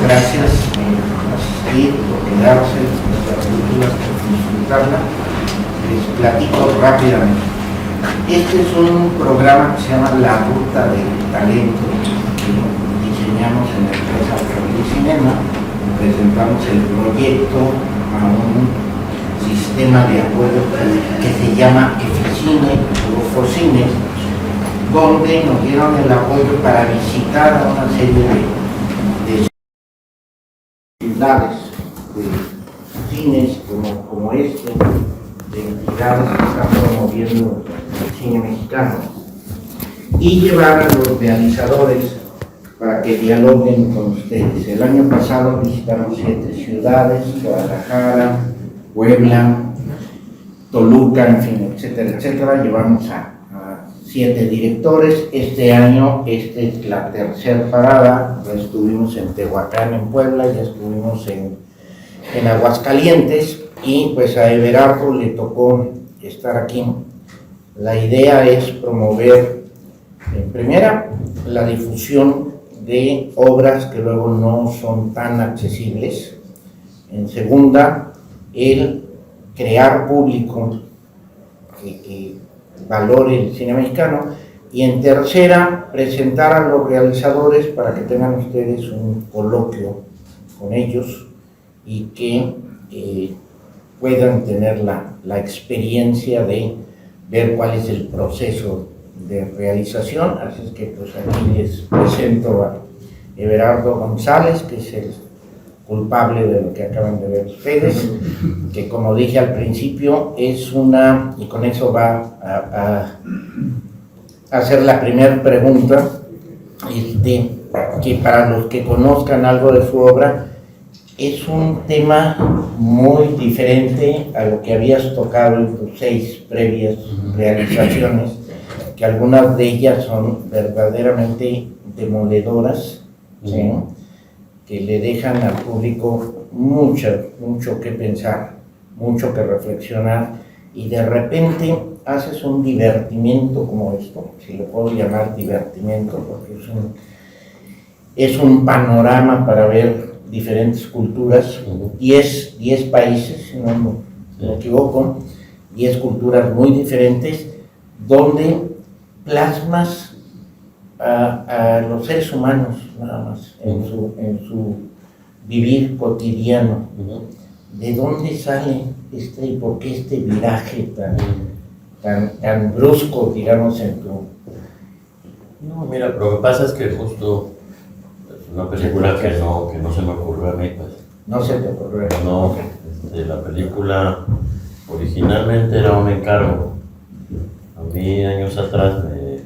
gracias por asistir, por quedarse en nuestra película, por disfrutarla. Les platico rápidamente. Este es un programa que se llama La Ruta del Talento, que diseñamos en la empresa Fabri Cinema. Presentamos el proyecto a un sistema de apoyo que se llama Eficine o Focine, donde nos dieron el apoyo para visitar a una serie de ciudades, de cines como este, de entidades que están promoviendo el cine mexicano, y llevar a los realizadores para que dialoguen con ustedes. El año pasado visitamos 7 ciudades: Guadalajara, Puebla, Toluca, en fin, etcétera, etcétera. Llevamos a 7 directores. Este año, esta es la tercera parada. Ya estuvimos en Tehuacán, en Puebla, ya estuvimos en Aguascalientes, y pues a Everardo le tocó estar aquí. La idea es promover, en primera, la difusión de obras que luego no son tan accesibles. En segunda, el crear público que valore el cine mexicano. Y en tercera, presentar a los realizadores para que tengan ustedes un coloquio con ellos y que puedan tener la experiencia de ver cuál es el proceso de realización. Así es que pues aquí les presento a Everardo González, que es el culpable de lo que acaban de ver ustedes, que como dije al principio es una, y con eso va a hacer la primera pregunta, que para los que conozcan algo de su obra, es un tema muy diferente a lo que habías tocado en tus 6 previas realizaciones, que algunas de ellas son verdaderamente demoledoras, ¿sí?, que le dejan al público mucho que pensar, mucho que reflexionar, y de repente haces un divertimento como esto, si lo puedo llamar divertimento, porque es un panorama para ver diferentes culturas, 10 países, si no me equivoco, 10 culturas muy diferentes, donde plasmas a los seres humanos nada más en su vivir cotidiano. ¿De dónde sale y por qué este viraje tan brusco, digamos, en tu...? No, mira, lo que pasa es que justo es una película que no se me ocurrió a mí, pues. No se te ocurrió. No, la película originalmente era un encargo. A mí años atrás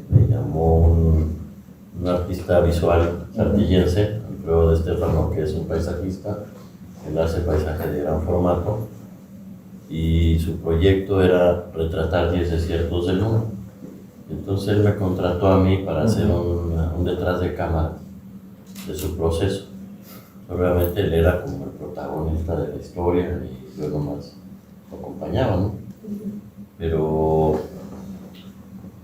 me llamó un artista visual saltillense, Alfredo de Stefano, que es un paisajista. Él hace paisajes de gran formato y su proyecto era retratar 10 desiertos del mundo. Entonces él me contrató a mí para hacer un detrás de cámara de su proceso. Obviamente él era como el protagonista de la historia y yo nomás lo acompañaba, ¿no? Pero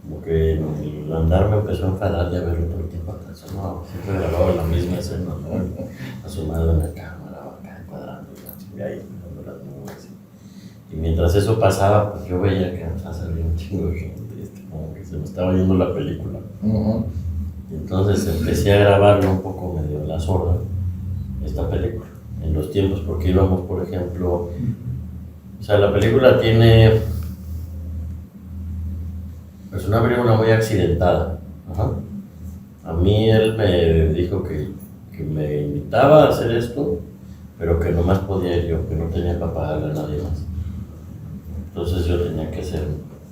como que el andar me empezó a enfadar de verlo todo el tiempo atrás. No, siempre grababa la misma escena, ¿no? Asomado en la cámara, acá encuadrando y ahí mirando las nubes. Y mientras eso pasaba, pues yo veía que salía un chingo de gente, como que se me estaba yendo la película. Y entonces empecé a grabarlo un poco medio a la sorda, esta película, en los tiempos, porque íbamos, por ejemplo, o sea, la película tiene, es una película muy accidentada. A mí él me dijo que me invitaba a hacer esto, pero que nomás podía ir yo, que no tenía para pagarle a nadie más. Entonces yo tenía que ser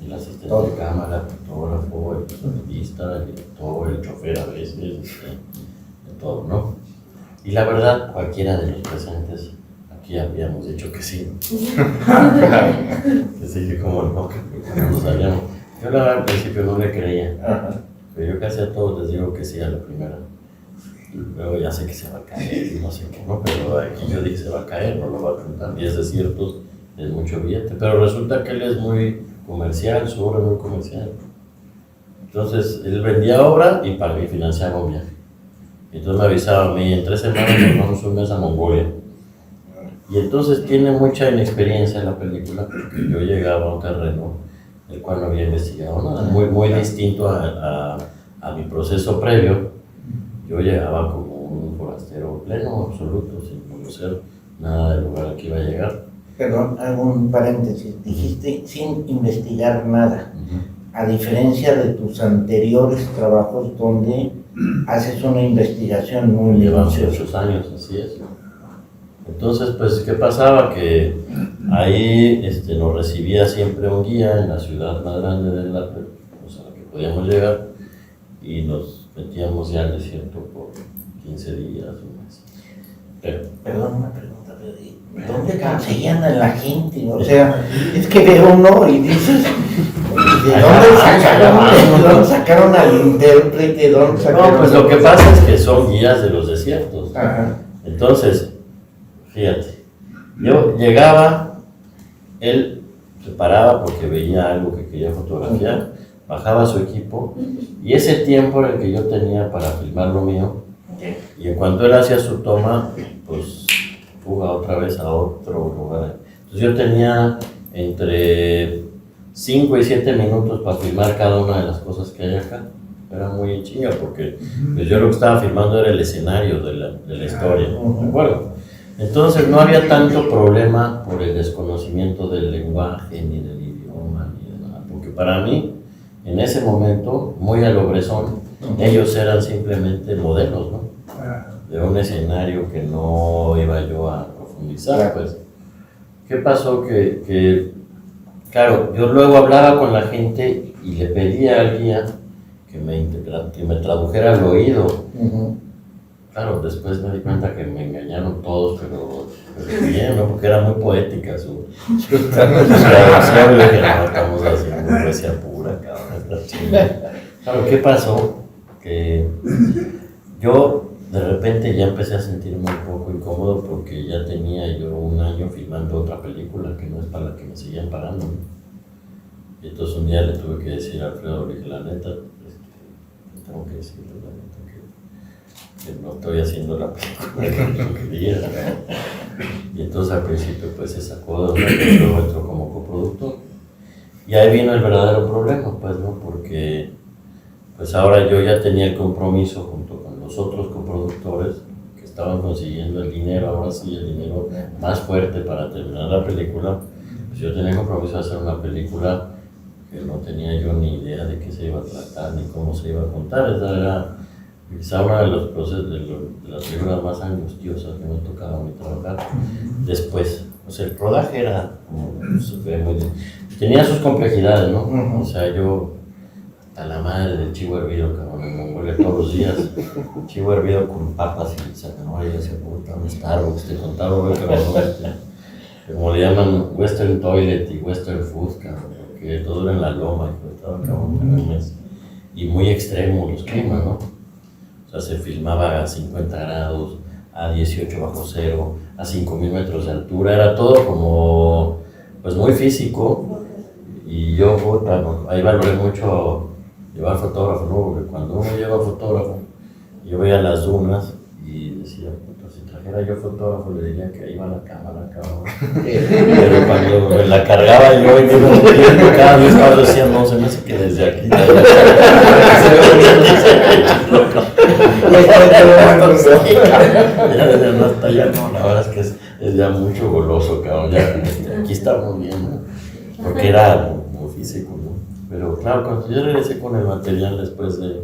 el asistente de cámara, el fotógrafo, el sonidista, el director, el chofer a veces, de todo, ¿no? Y la verdad, cualquiera de los presentes aquí habíamos dicho que sí. Que sí, que como no, que no sabíamos. Yo la verdad al principio no le creía, pero yo casi a todos les digo que sí a la primera. Luego ya sé que se va a caer y no sé qué, ¿no? Pero aquí yo dije se va a caer, no lo va a contar. 10 desiertos es mucho billete, pero resulta que él es muy comercial, su obra es muy comercial. Entonces él vendía obra y financiaba un viaje. Y entonces me avisaba a mí, en 3 semanas nos vamos un mes a Mongolia. Y entonces tiene mucha inexperiencia en la película, porque yo llegaba a un terreno el cual no había investigado nada, muy distinto a mi proceso previo. Yo llegaba como un forastero pleno, absoluto, sin conocer nada del lugar al que iba a llegar. Perdón, hago un paréntesis. Dijiste sin investigar nada. A diferencia de tus anteriores trabajos donde haces una investigación muy Llevan minuciosa. muchos años, así es. Entonces, pues, ¿qué pasaba? Que ahí nos recibía siempre un guía en la ciudad más grande de la, pues, a la que podíamos llegar, y nos metíamos ya al desierto por 15 días, un mes. Perdón, una pregunta. ¿Dónde conseguían a la gente? O sea, es que ve uno y dices, ¿de dónde sacaron al intérprete? No, pues lo que pasa es que son guías de los desiertos. Ajá. Entonces, fíjate, yo llegaba, él se paraba porque veía algo que quería fotografiar, bajaba su equipo, y ese tiempo era el que yo tenía para filmar lo mío, y en cuanto él hacía su toma, pues fuga otra vez a otro lugar. Entonces yo tenía entre 5 y 7 minutos para filmar cada una de las cosas que hay acá. Era muy chinga porque pues yo lo que estaba filmando era el escenario de la historia, ¿de acuerdo? Entonces no había tanto problema por el desconocimiento del lenguaje, ni del idioma, ni de nada, porque para mí, en ese momento, muy a lo Bresson, ellos eran simplemente modelos, ¿no? De un escenario que no iba yo a profundizar, pues. ¿Qué pasó? Claro, yo luego hablaba con la gente y le pedía al guía que me tradujera al oído. Claro, después me di cuenta que me engañaron todos, pero bien, ¿no? Porque era muy poética su traducción. Le dije, no, estamos haciendo poesía pura, cabrón, está chingada. Claro, ¿qué pasó? Que yo de repente ya empecé a sentirme un poco incómodo porque ya tenía yo un año filmando otra película que no es para la que me seguían pagando, ¿no? Y entonces un día le tuve que decir a Alfredo, le dije, la neta, tengo que decirle la neta que no estoy haciendo la película que yo quería, ¿no? Y entonces al principio pues se sacó de una, y luego entró como coproductor. Y ahí vino el verdadero problema, pues, ¿no? Porque pues ahora yo ya tenía el compromiso junto con los otros coproductores que estaban consiguiendo el dinero, ahora sí, el dinero más fuerte para terminar la película. Pues yo tenía el compromiso de hacer una película que no tenía yo ni idea de qué se iba a tratar ni cómo se iba a contar. Esa era quizá uno de los procesos de las películas más angustiosas que me tocaba a mí trabajar. Después, o sea, el rodaje era tenía sus complejidades, ¿no? O sea, yo a la madre del chivo hervido, cabrón, en Mongolia todos los días, chivo hervido con papas y zanahorias, y puta, un Starbucks, te contaba, como le llaman Western Toilet y Western Food, cabrón, porque todo era en la loma, y estaba cabrón en el mes. Y muy extremos los climas, ¿no? O sea, se filmaba a 50 grados, a 18 bajo cero, a 5,000 metros de altura, era todo como, pues muy físico. Y yo, puta, ahí valoré mucho llevar fotógrafo, ¿no? Porque cuando uno lleva fotógrafo, yo veía las dunas y decía, puta, si trajera yo fotógrafo, le diría que ahí va la cámara, cabrón. Pero cuando me la cargaba yo y que cada vez más decía, no, se me hace que desde aquí. Ya desde no hasta allá, no, la verdad es que es ya mucho goloso, cabrón. Ya, aquí estamos bien, ¿no? Porque era muy físico, ¿no? Pero claro, cuando yo regresé con el material después de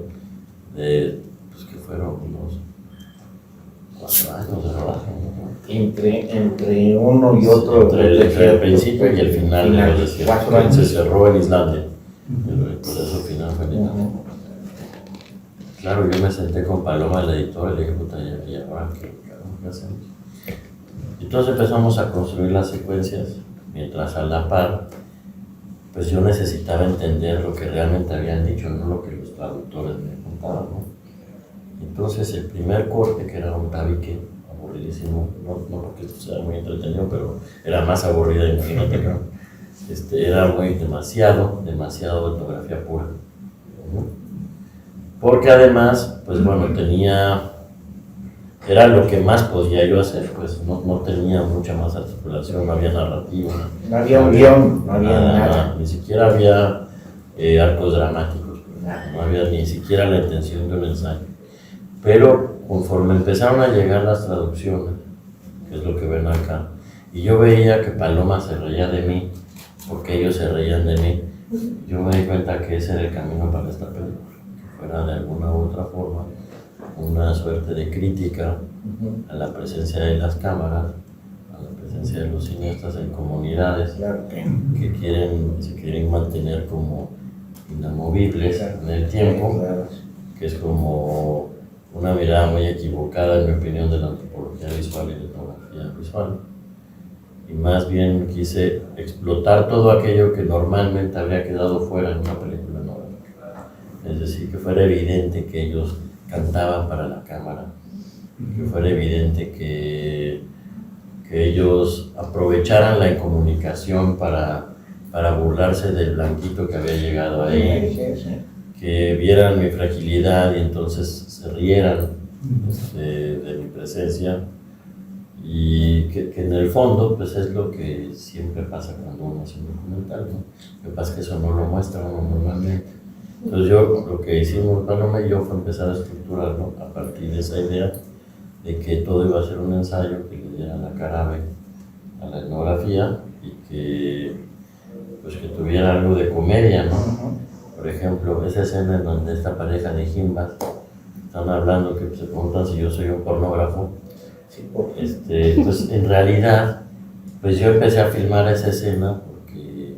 pues que fueron unos 4 años de rodaje, ¿no? Entre uno y otro. Entre el principio y el final de los desiertos. Se cerró en Islandia. El proceso final fue en Islandia. Claro, yo me senté con Paloma, la editora, y le dije, puta, ¿y ahora qué hacemos? Entonces empezamos a construir las secuencias, mientras a la par, pues yo necesitaba entender lo que realmente habían dicho, no lo que los traductores me contaban, ¿no? Entonces el primer corte, que era un tabique aburridísimo, no porque sea muy entretenido, pero era más aburrida, imagínate, ¿no? Era muy demasiado fotografía pura, ¿no? Porque además, pues bueno, tenía era lo que más podía yo hacer, pues no tenía mucha más articulación, no había narrativa. No había un guión, no había nada. Ni siquiera había arcos dramáticos, no había ni siquiera la intención de un ensayo. Pero conforme empezaron a llegar las traducciones, que es lo que ven acá, y yo veía que Paloma se reía de mí, porque ellos se reían de mí, yo me di cuenta que ese era el camino para esta película, que fuera de alguna u otra forma una suerte de crítica a la presencia de las cámaras, a la presencia de los cineastas en comunidades que se quieren mantener como inamovibles en el tiempo, que es como una mirada muy equivocada, en mi opinión, de la antropología visual y la etnografía visual. Y más bien quise explotar todo aquello que normalmente habría quedado fuera en una película etnográfica. Es decir, que fuera evidente que ellos cantaban para la cámara, que fuera evidente que ellos aprovecharan la incomunicación para burlarse del blanquito que había llegado ahí, que vieran mi fragilidad y entonces se rieran de mi presencia, y que en el fondo pues es lo que siempre pasa cuando uno hace un documental, ¿no? Lo que pasa es que eso no lo muestra uno normalmente. Entonces lo que hicimos Paloma y yo fue empezar a estructurarlo a partir de esa idea de que todo iba a ser un ensayo que le diera la cara B a la etnografía y que tuviera algo de comedia, ¿no? Por ejemplo, esa escena en donde esta pareja de jimbas están hablando, que se preguntan si yo soy un pornógrafo. Pues en realidad, pues yo empecé a filmar esa escena porque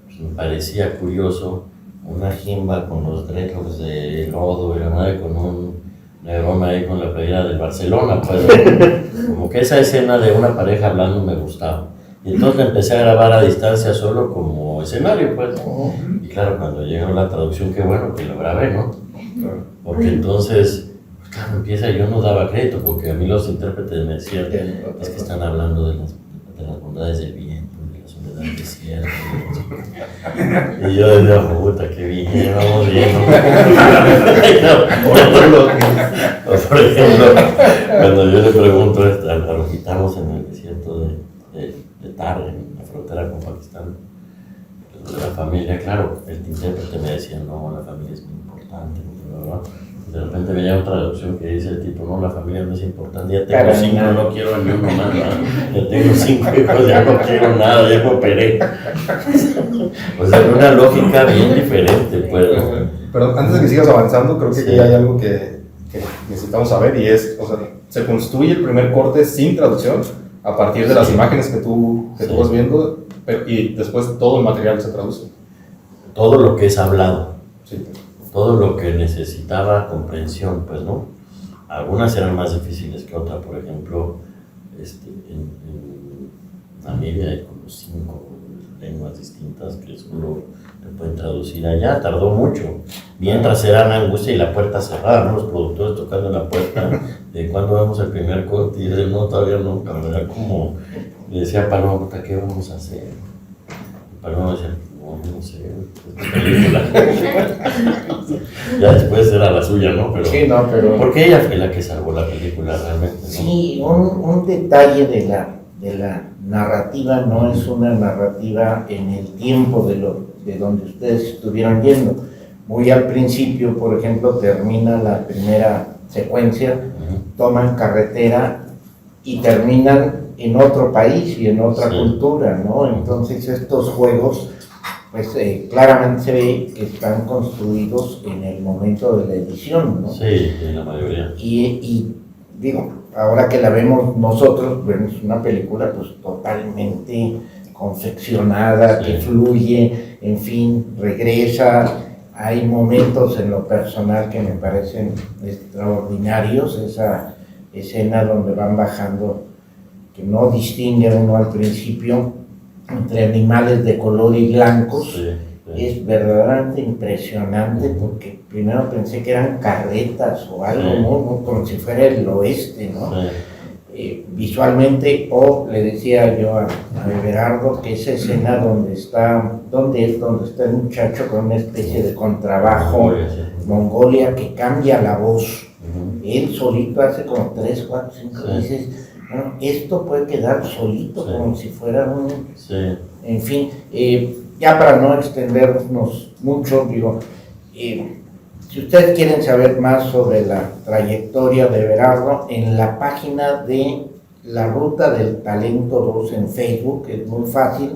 pues, me parecía curioso una jimba con los dreadlocks de lodo y la madre con un negrón ahí con la playera del Barcelona, pues como que esa escena de una pareja hablando me gustaba. Y entonces la empecé a grabar a distancia solo como escenario, pues. Y claro, cuando llegó la traducción, qué bueno que lo grabé, ¿no? Porque entonces, pues claro, empieza, yo no daba crédito, porque a mí los intérpretes me decían, es que están hablando de las bondades del viento, de la soledad del desierto. Y yo decía, puta, qué bien, vamos bien, ¿no? Por ejemplo, cuando yo le pregunto a los gitanos en el desierto de Tar, en la frontera con Pakistán, de la familia, claro, el intérprete me decía, no, la familia es muy importante, ¿verdad? De repente veía otra traducción que dice el tipo, no, la familia no es importante, ya tengo 5, no quiero ni uno más, ¿verdad? Ya tengo 5 hijos, ya no quiero nada, ya me operé. O sea, una lógica bien diferente, pues, ¿no? Pero antes de que sigas avanzando, creo que aquí hay algo que necesitamos saber, y es, o sea, se construye el primer corte sin traducción a partir de las imágenes que tú vas viendo, y después todo el material se traduce. Todo lo que es hablado. Sí. Todo lo que necesitaba comprensión, pues, ¿no? Algunas eran más difíciles que otras, por ejemplo, en Namibia hay como 5 lenguas distintas que solo te pueden traducir allá, tardó mucho, mientras era una angustia y la puerta cerrada, ¿no? Los productores tocando la puerta, de cuándo vamos al primer corte, y yo, no, todavía no, la verdad, como le decía a Paloma, puta, ¿qué vamos a hacer? Y Paloma decía, no sé, esta película. Ya después era la suya, ¿no? Pero, sí, no, pero... Porque ella fue la que salvó la película realmente, ¿no? Sí, un detalle de la narrativa no es una narrativa en el tiempo de donde ustedes estuvieron yendo. Muy al principio, por ejemplo, termina la primera secuencia, toman carretera y terminan en otro país y en otra cultura, ¿no? Entonces estos juegos, pues claramente se ve que están construidos en el momento de la edición, ¿no? Sí, en la mayoría. Y digo, ahora que la vemos nosotros, vemos una película pues totalmente confeccionada, que fluye, en fin, regresa. Hay momentos en lo personal que me parecen extraordinarios, esa escena donde van bajando, que no distingue uno al principio entre animales de color y blancos. Es verdaderamente impresionante, porque primero pensé que eran carretas o algo, como si fuera el oeste, ¿no? Visualmente, o le decía yo a Everardo que esa escena donde está el muchacho con una especie de contrabajo, Mongolia, que cambia la voz, él solito hace como 3, 4, 5 meses. Bueno, esto puede quedar solito, como si fuera un... En fin, ya para no extendernos mucho, digo, si ustedes quieren saber más sobre la trayectoria de Everardo, en la página de La Ruta del Talento 2 en Facebook, que es muy fácil,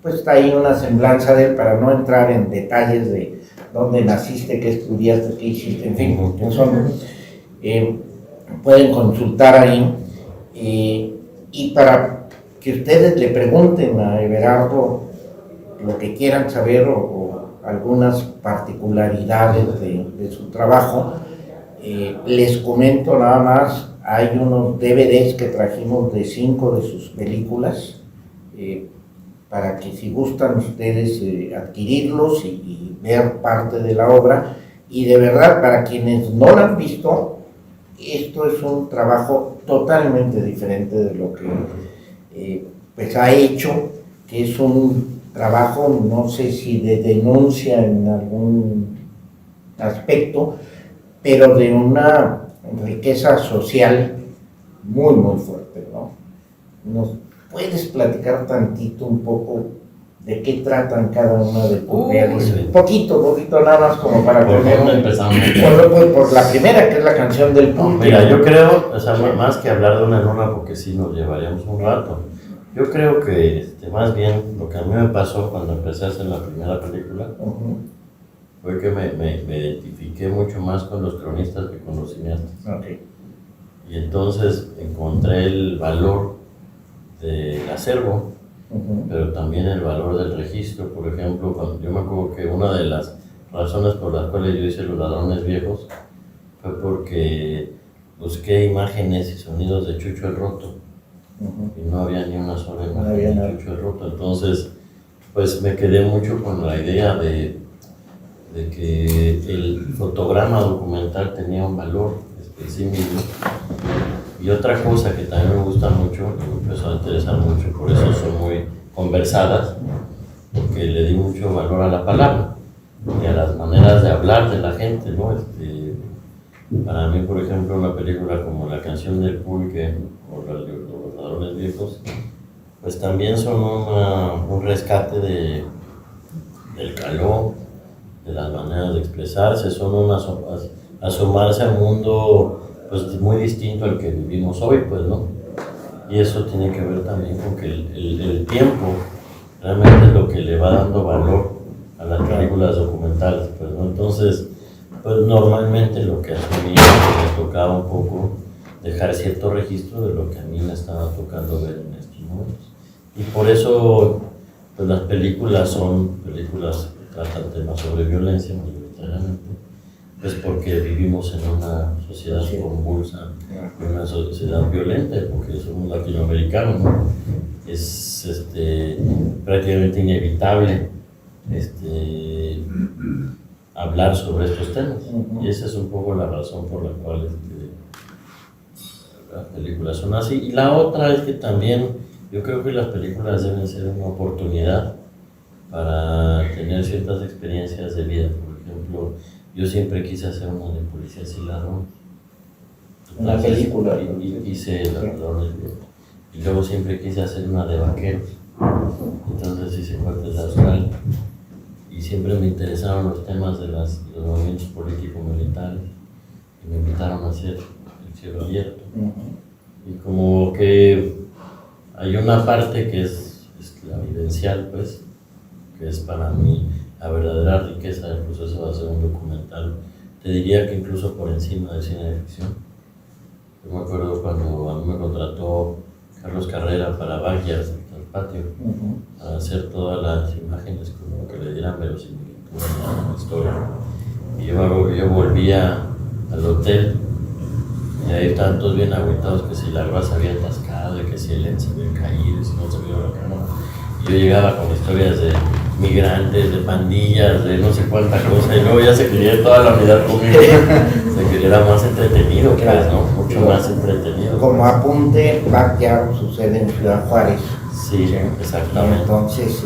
pues está ahí una semblanza de él, para no entrar en detalles de dónde naciste, qué estudiaste, qué hiciste, en fin, que son, pueden consultar ahí. Y para que ustedes le pregunten a Everardo lo que quieran saber o algunas particularidades de su trabajo, les comento nada más, hay unos DVDs que trajimos de 5 de sus películas, para que si gustan ustedes adquirirlos y ver parte de la obra. Y de verdad, para quienes no la han visto, esto es un trabajo totalmente diferente de lo que pues ha hecho, que es un trabajo, no sé si de denuncia en algún aspecto, pero de una riqueza social muy, muy fuerte, ¿no? ¿Nos puedes platicar tantito, un poco, de qué tratan cada una de tus reales? Poquito nada más, como para ¿Por tener dónde empezamos? por la primera, que es la canción del pulque. Mira, yo creo, o sea, más que hablar de una luna, porque sí nos llevaríamos un rato, yo creo que más bien lo que a mí me pasó cuando empecé a hacer la primera película fue que me identifiqué mucho más con los cronistas que con los cineastas. Y entonces encontré el valor del acervo, pero también el valor del registro. Por ejemplo, yo me acuerdo que una de las razones por las cuales yo hice Los Ladrones Viejos fue porque busqué imágenes y sonidos de Chucho el Roto, y no había ni una sola imagen de Chucho el Roto. Entonces, pues me quedé mucho con la idea de que el fotograma documental tenía un valor en sí mismo. Y otra cosa que también me gusta mucho, me empezó a interesar mucho, por eso son muy conversadas, porque le di mucho valor a la palabra y a las maneras de hablar de la gente, ¿no? Para mí, por ejemplo, una película como La Canción del Pulque o Los Ladrones Viejos, pues también son un rescate del calor, de las maneras de expresarse, son asomarse a un mundo pues muy distinto al que vivimos hoy, pues, ¿no? Y eso tiene que ver también con que el tiempo realmente es lo que le va dando valor a las películas documentales, pues, ¿no? Entonces, pues normalmente lo que asumía me tocaba un poco dejar cierto registro de lo que a mí me estaba tocando ver en estos momentos. Y por eso, pues las películas que tratan temas sobre violencia, mayoritariamente, pues porque vivimos en una sociedad convulsa, en una sociedad violenta, porque somos latinoamericanos, ¿no? Es prácticamente inevitable hablar sobre estos temas. Y esa es un poco la razón por la cual las películas son así. Y la otra es que también yo creo que las películas deben ser una oportunidad para tener ciertas experiencias de vida. Por ejemplo, yo siempre quise hacer una de policías y ladrones. Una película. Hice Ladrones Viejos. Y luego siempre quise hacer una de vaqueros. Entonces hice Cuartos de Australia. Y siempre me interesaron los temas de los movimientos político-militares. Y me invitaron a hacer El Cielo Abierto. Y como que hay una parte que es la vivencial, pues, que es para mí la verdadera riqueza del proceso de hacer un documental. Te diría que incluso por encima del cine de ficción. Yo me acuerdo cuando a mí me contrató Carlos Carrera para Backyard, el patio, para hacer todas las imágenes como que le dieran verosimilitud a la historia. Y yo volvía al hotel y ahí estaban todos bien agüitados, que si la grúa se había atascado y que si el lente se había caído y si no se había la cámara. Y yo llegaba con historias de migrantes, de pandillas, de no sé cuánta cosa, y luego ya se quería ir toda la unidad conmigo. Se quería, era más entretenido, pues, ¿no? Mucho más entretenido. Como apunte, Backyard sucede en Ciudad Juárez. Sí, exactamente. Entonces,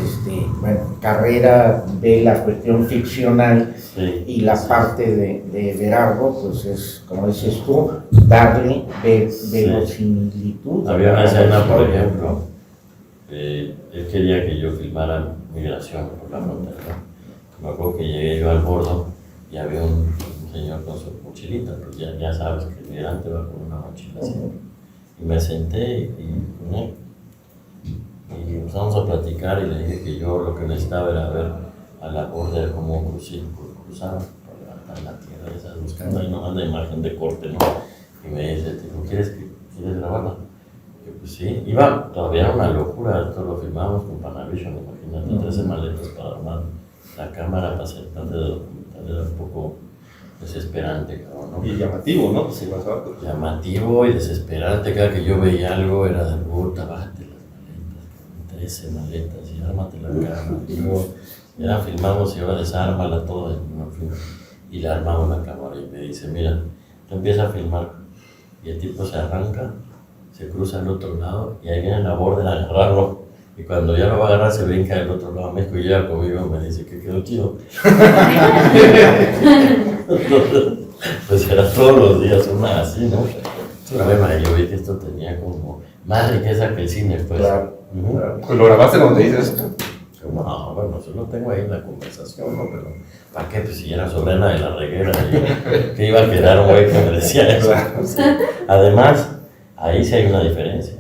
bueno, Carrera ve la cuestión ficcional Sí, y la sí. parte de Berardo, pues es, como dices tú, darle verosimilitud. Había una a la escena, por historia. ejemplo, él quería que yo filmara migración por la frontera. Me acuerdo que llegué yo al bordo y había un señor con su mochilita, pues ya sabes que el migrante va con una mochila así. Y me senté y con él. Y empezamos a platicar y le dije que yo lo que necesitaba era ver a la border cómo cruzaban por la tierra, esas, buscando ahí nomás la imagen de corte, ¿no? Y me dice, ¿quieres grabarla? Y pues sí, iba todavía una locura, esto lo filmamos con Panavision, imagínate, 13 maletas para armar la cámara para hacer parte de documental, era un poco desesperante, cabrón, ¿no? Y llamativo, ¿no? Sí, más rápido. Llamativo y desesperante, cada que yo veía algo era de puta, bájate las maletas, 13 maletas y ármate la cámara. Y luego ya filmamos y ahora desármala toda, y le armamos la cámara y me dice, mira, tú empiezas a filmar y el tipo se arranca, se cruza al otro lado y ahí viene la border a agarrarlo. Y cuando ya lo va a agarrar, se brinca del otro lado a México y llega conmigo y me dice que quedó chido. Pues era todos los días una así, ¿no? Bueno, yo vi que esto tenía como más riqueza que el cine, pues. Claro, Ujú. claro. Pues lo grabaste donde dices esto. No, bueno, solo tengo ahí en la conversación, ¿no? Pero, ¿para qué? Pues si era sobrina de la reguera, que iba a quedar un güey que me decía eso. Sí. Además, ahí sí hay una diferencia.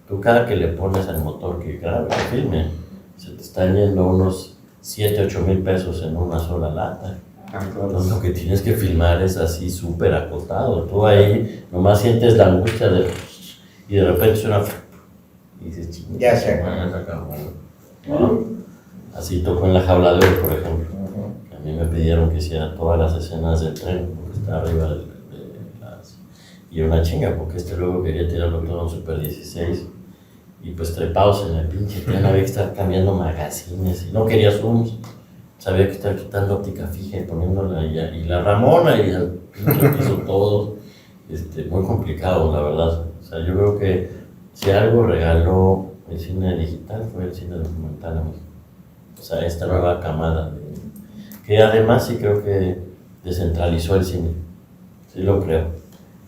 Tú cada que le pones al motor que grabe, que filme, se te están yendo unos 7, 8 mil pesos en una sola lata. Entonces lo que tienes que filmar es así súper acotado. Tú ahí nomás sientes la angustia de... Y de repente suena... Y dices, chingada, Ya sé. se acabó. ¿No? Así tocó en La Jaula de Oro, por ejemplo. Que a mí me pidieron que hiciera todas las escenas del tren, porque está arriba de las... Y una chinga, porque luego quería tirarlo todo en Super 16. Y pues trepados en el pinche tren, había que estar cambiando magazines. Y no quería zooms. Sabía que estar quitando óptica fija y poniéndola y la Ramona y el pinche piso todo. Muy complicado, la verdad. O sea, yo creo que si algo regaló el cine digital fue el cine documental a México. O sea, esta nueva camada. Que además sí creo que descentralizó el cine. Sí lo creo.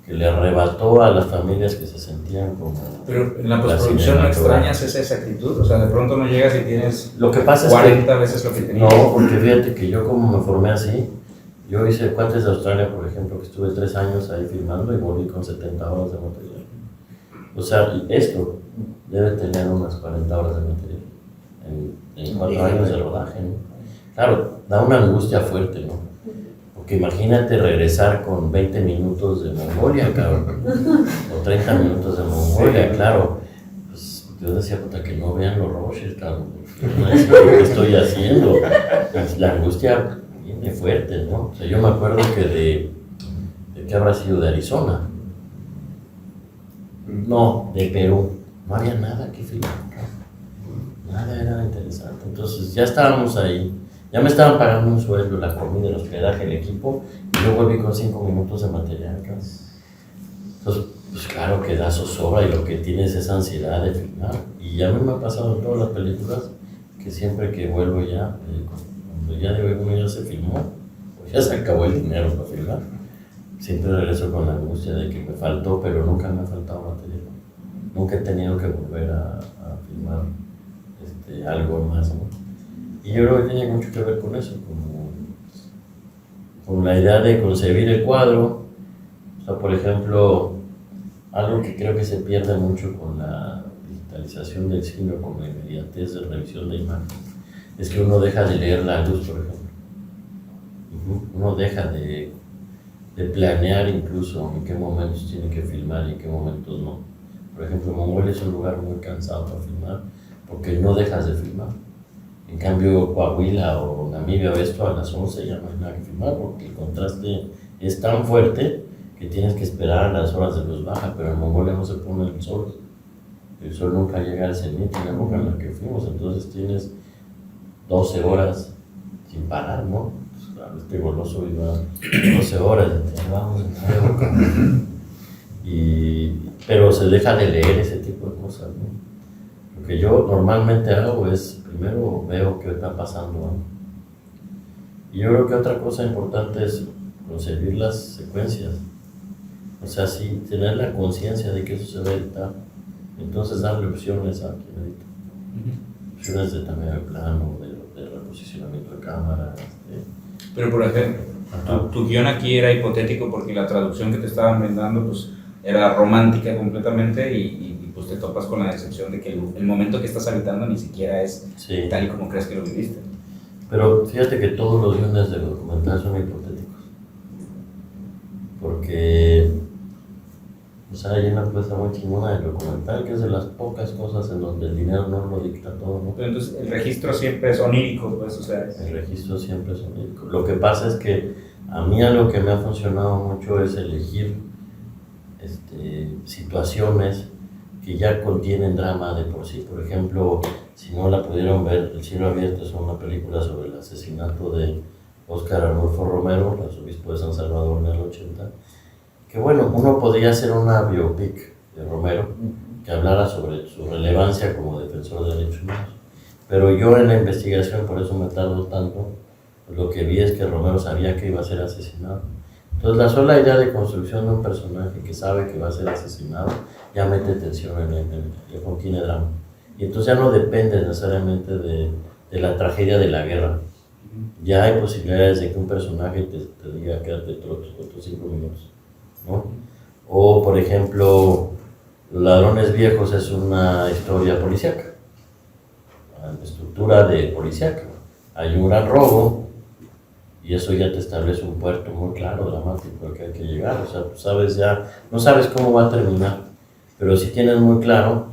Que le arrebató a las familias que se sentían como... Pero en la postproducción no extrañas esa actitud, o sea, de pronto no llegas y tienes Lo que pasa 40 es veces lo que que... tenías. No, porque fíjate que yo como me formé así, yo hice Cuates de Australia, por ejemplo, que estuve 3 años ahí filmando y volví con 70 horas de material. O sea, esto debe tener unas 40 horas de material en 4 años de rodaje, ¿no? Claro, da una angustia fuerte, ¿no? Porque imagínate regresar con 20 minutos de Mongolia, cabrón, o 30 minutos de Mongolia, claro. Pues yo decía, puta, que no vean los roches, cabrón, no sé qué estoy haciendo. Pues, la angustia viene fuerte, ¿no? O sea, yo me acuerdo que ¿de qué habrá sido? ¿De Arizona? No, de Perú. No había nada que filmar, cabrón. Nada era interesante. Entonces ya estábamos ahí. Ya me estaban pagando un sueldo, la comida, el hospedaje, el equipo, y yo volví con 5 minutos de material. Entonces, pues claro que da zozobra y lo que tienes es ansiedad de filmar. Y ya me ha pasado en todas las películas que siempre que vuelvo ya, cuando ya de uno ya se filmó, pues ya se acabó el dinero para filmar. Siempre regreso con la angustia de que me faltó, pero nunca me ha faltado material. Nunca he tenido que volver a filmar algo más, ¿no? Y yo creo que tiene mucho que ver con eso, con la idea de concebir el cuadro. O sea, por ejemplo, algo que creo que se pierde mucho con la digitalización del cine o con la inmediatez de revisión de imagen, es que uno deja de leer la luz, por ejemplo. Uno deja de planear incluso en qué momentos tiene que filmar y en qué momentos no. Por ejemplo, Mongolia es un lugar muy cansado para filmar porque no dejas de filmar. En cambio, Coahuila o Namibia o esto a las 11 ya no hay nada que filmar porque el contraste es tan fuerte que tienes que esperar a las horas de luz baja, pero en Mongolia no se pone el sol. El sol nunca llega al cenit en la época en la que fuimos, entonces tienes 12 horas sin parar, ¿no? Pues, claro, este goloso iba 12 horas, y vamos de nuevo, cabrón. Pero se deja de leer ese tipo de cosas, ¿no? Lo que yo normalmente hago es, primero veo qué está pasando, ¿no? Y yo creo que otra cosa importante es concebir las secuencias. O sea, sí, tener la conciencia de que eso se va a editar. Entonces darle opciones a quien edita. Opciones de tamaño de plano, de reposicionamiento de cámara. Pero por ejemplo, tu guión aquí era hipotético porque la traducción que te estaban brindando pues, era romántica completamente y pues te topas con la decepción de que el momento que estás habitando ni siquiera es Sí. tal y como crees que lo viviste. Pero fíjate que todos los guiones de documental son hipotéticos. Porque, o sea, hay una pieza muy chingona del documental que es de las pocas cosas en donde el dinero no lo dicta todo, ¿no? Pero entonces el registro siempre es onírico, pues, o sea... El registro siempre es onírico. Lo que pasa es que a mí algo que me ha funcionado mucho es elegir situaciones que ya contienen drama de por sí. Por ejemplo, si no la pudieron ver, El cielo abierto es una película sobre el asesinato de Óscar Arnulfo Romero, el arzobispo de San Salvador en el 80, que bueno, uno podría hacer una biopic de Romero que hablara sobre su relevancia como defensor de derechos humanos, pero yo en la investigación, por eso me tardo tanto, pues lo que vi es que Romero sabía que iba a ser asesinado. Entonces la sola idea de construcción de un personaje que sabe que va a ser asesinado ya mete tensión ya contiene drama. Y entonces ya no depende necesariamente de la tragedia de la guerra. Ya hay posibilidades de que un personaje te diga quédate otros 5 minutos, ¿no? O por ejemplo, Los ladrones viejos es una historia policíaca, estructura de policíaca. Hay un gran robo y eso ya te establece un puerto muy claro, dramático al que hay que llegar. O sea, tú sabes ya, no sabes cómo va a terminar, pero sí tienes muy claro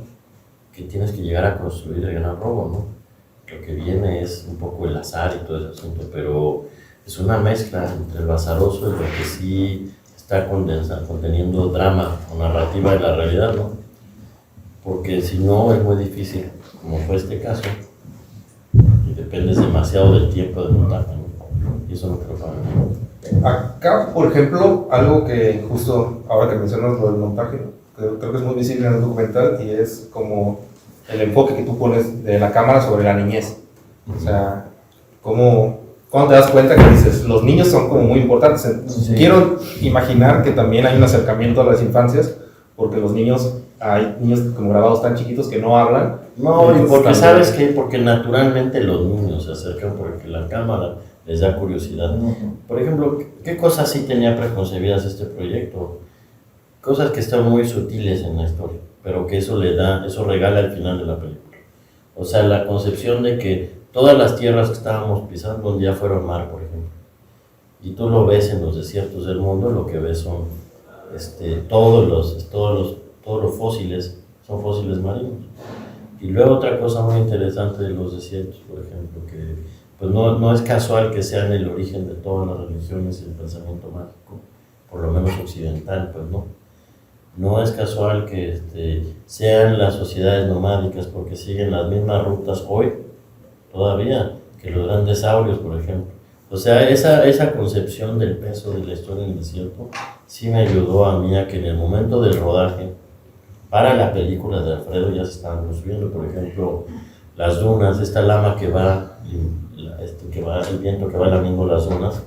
que tienes que llegar a construir el gran robo, ¿no? Lo que viene es un poco el azar y todo ese asunto, pero es una mezcla entre el azaroso y lo que sí está conteniendo drama o narrativa de la realidad, ¿no? Porque si no es muy difícil, como fue este caso, y dependes demasiado del tiempo de montaje, ¿no? Y eso no creo para mí. Acá, por ejemplo, algo que justo ahora que mencionas lo del montaje, creo que es muy visible en el documental y es como el enfoque que tú pones de la cámara sobre la niñez. O sea, cuando te das cuenta que dices, los niños son como muy importantes. Sí. Quiero imaginar que también hay un acercamiento a las infancias, porque hay niños como grabados tan chiquitos que no hablan. No, y entonces porque también- sabes que, porque naturalmente los niños se acercan porque la cámara les da curiosidad. Por ejemplo, ¿qué cosas sí tenía preconcebidas este proyecto? Cosas que están muy sutiles en la historia, pero que eso regala el final de la película. O sea, la concepción de que todas las tierras que estábamos pisando un día fueron mar, por ejemplo. Y tú lo ves en los desiertos del mundo, lo que ves son todos los fósiles, son fósiles marinos. Y luego otra cosa muy interesante de los desiertos, por ejemplo, que pues no es casual que sean el origen de todas las religiones y el pensamiento mágico, por lo menos occidental, pues no. No es casual que sean las sociedades nomádicas porque siguen las mismas rutas hoy, todavía, que los grandes saurios, por ejemplo. O sea, esa concepción del peso de la historia en el desierto sí me ayudó a mí a que en el momento del rodaje, para la película de Alfredo ya se estaban construyendo, por ejemplo, las dunas, esta lama que va, el viento que va lamiendo las dunas,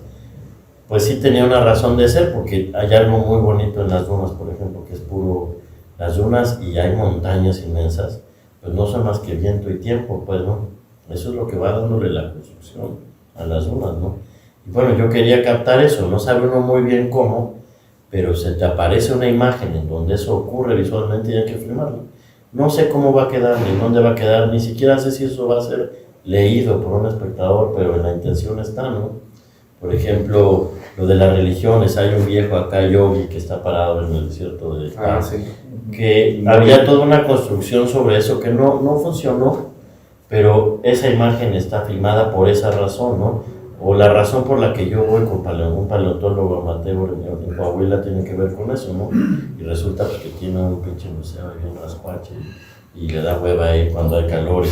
pues sí tenía una razón de ser, porque hay algo muy bonito en las dunas, por ejemplo, que es puro las dunas y hay montañas inmensas, pues no son más que viento y tiempo, pues, ¿no? Eso es lo que va dándole la construcción a las dunas, ¿no? Y bueno, yo quería captar eso, no sabe uno muy bien cómo, pero se te aparece una imagen en donde eso ocurre visualmente y hay que filmarlo. No sé cómo va a quedar, ni dónde va a quedar, ni siquiera sé si eso va a ser leído por un espectador, pero la intención está, ¿no? Por ejemplo, lo de las religiones, hay un viejo acá, yogi, que está parado en el desierto de sí. que había toda una construcción sobre eso que no funcionó, pero esa imagen está filmada por esa razón, ¿no? O la razón por la que yo voy con un paleontólogo amateur en Coahuila tiene que ver con eso, ¿no? Y resulta pues, que tiene un pinche museo ahí en Rascuache, y le da hueva ahí cuando hay calor.